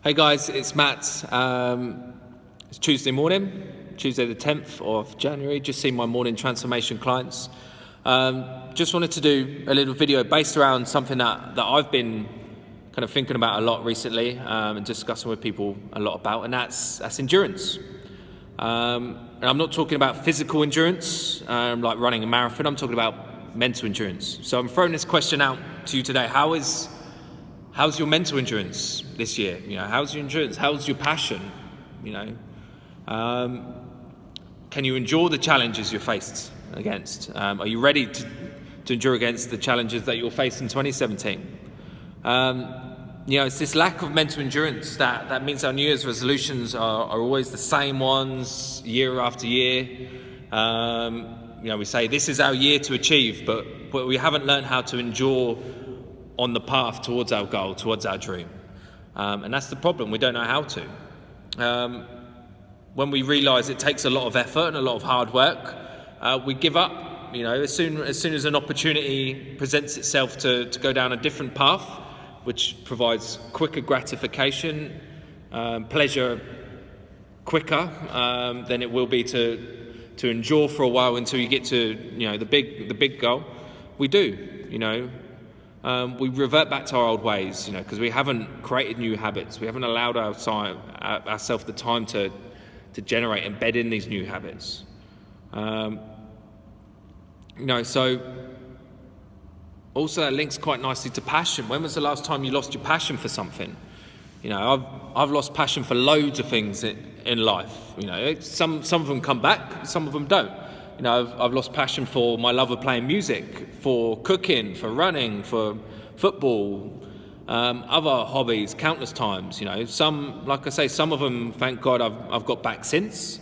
Hey guys, it's Matt. It's Tuesday morning, Tuesday the 10th of January. Just seen my morning transformation clients. Just wanted to do a little video based around something that I've been kind of thinking about a lot recently and discussing with people a lot about, and that's endurance. And I'm not talking about physical endurance, like running a marathon. I'm talking about mental endurance. So I'm throwing this question out to you today. How's your mental endurance this year? How's your endurance? How's your passion? Can you endure the challenges you're faced against? Are you ready to endure against the challenges that you'll face in 2017? It's this lack of mental endurance that means our New Year's resolutions are always the same ones year after year. We say this is our year to achieve, but we haven't learned how to endure on the path towards our goal, towards our dream. And that's the problem. We don't know how to. When we realise it takes a lot of effort and a lot of hard work, we give up. As soon as an opportunity presents itself to go down a different path, which provides quicker gratification, pleasure quicker than it will be to endure for a while until you get to the big goal, we do. We revert back to our old ways, because we haven't created new habits. We haven't allowed ourselves the time to generate and bed in these new habits. So also that links quite nicely to passion. When was the last time you lost your passion for something? I've lost passion for loads of things in life. Some of them come back, some of them don't. I've lost passion for my love of playing music, for cooking, for running, for football, other hobbies, countless times. Some, like I say, some of them, thank God, I've got back since.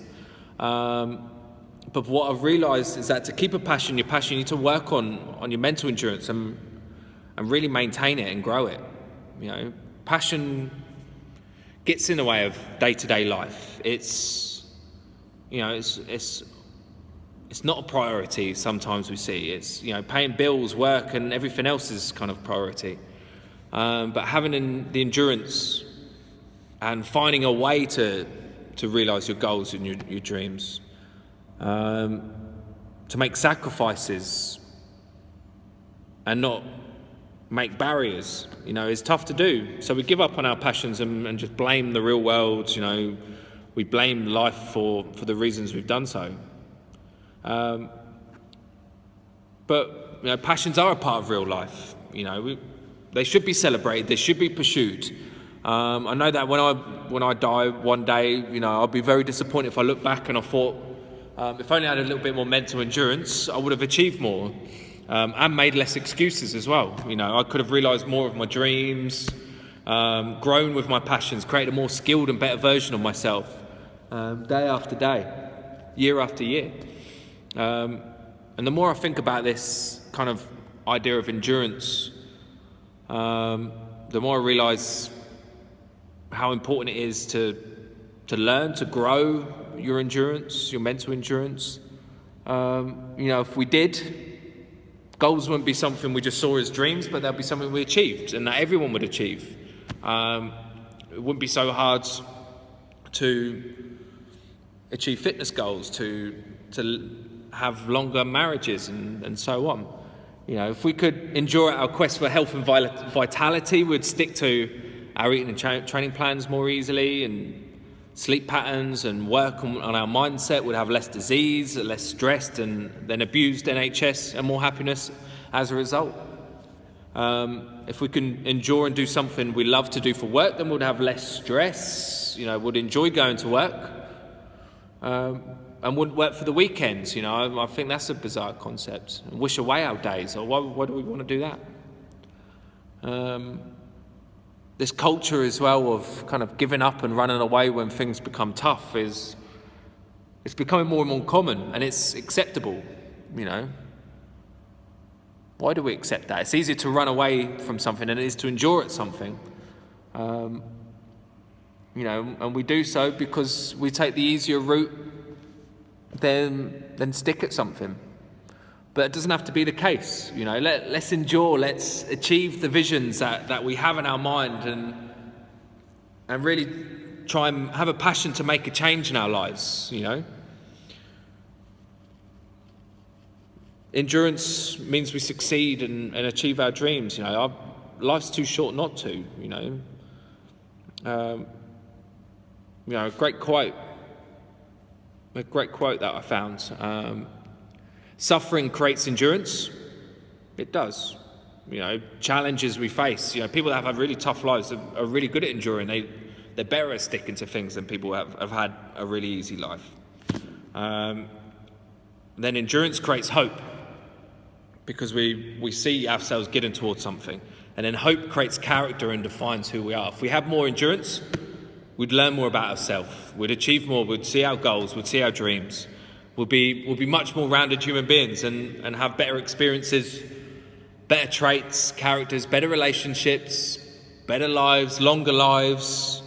But what I've realised is that to keep a passion, you need to work on your mental endurance and really maintain it and grow it. Passion gets in the way of day-to-day life. It's not a priority. Sometimes we see it's paying bills, work, and everything else is kind of priority. But having the endurance and finding a way to realise your goals and your dreams, to make sacrifices and not make barriers, is tough to do. So we give up on our passions and just blame the real world. We blame life for the reasons we've done so. But passions are a part of real life. They should be celebrated. They should be pursued. I know that when I die one day, I'll be very disappointed if I look back and I thought, if only I had a little bit more mental endurance, I would have achieved more, and made less excuses as well. I could have realised more of my dreams, grown with my passions, created a more skilled and better version of myself, day after day, year after year. And the more I think about this kind of idea of endurance, the more I realise how important it is to learn to grow your endurance, your mental endurance. If we did, goals wouldn't be something we just saw as dreams, but they'll be something we achieved and that everyone would achieve. It wouldn't be so hard to achieve fitness goals, to have longer marriages and so on. If we could endure our quest for health and vitality, we'd stick to our eating and training plans more easily, and sleep patterns, and work on our mindset. We'd have less disease, less stressed and then abused NHS, and more happiness as a result. If we can endure and do something we love to do for work, then we'd have less stress, would enjoy going to work, and wouldn't work for the weekends. I think that's a bizarre concept. Wish away our days. Or why do we want to do that? This culture as well of kind of giving up and running away when things become tough it's becoming more and more common, and it's acceptable. Why do we accept that? It's easier to run away from something than it is to endure at something. And we do so because we take the easier route than stick at something. But it doesn't have to be the case. Let's endure, let's achieve the visions that we have in our mind, and and really try and have a passion to make a change in our lives, Endurance means we succeed and achieve our dreams. Our life's too short not to. A great quote that I found. Suffering creates endurance. It does. Challenges we face. People that have had really tough lives are really good at enduring. They're better at sticking to things than people have had a really easy life. Then endurance creates hope, because we see ourselves getting towards something. And then hope creates character and defines who we are. If we had more endurance, we'd learn more about ourselves. We'd achieve more. We'd see our goals. We'd see our dreams. We'll be much more rounded human beings and have better experiences, better traits, characters, better relationships, better lives, longer lives.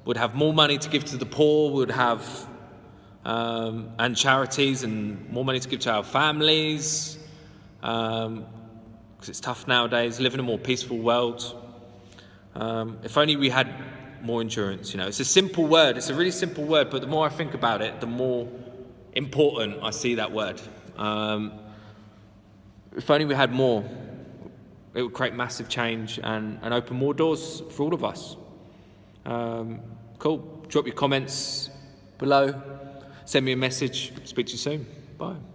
We'd have more money to give to the poor. We'd have and charities, and more money to give to our families. Because it's tough nowadays, live in a more peaceful world. If only we had more endurance. It's a simple word. It's a really simple word, but the more I think about it, the more important I see that word. If only we had more, it would create massive change and open more doors for all of us. Cool. Drop your comments below. Send me a message. Speak to you soon. Bye.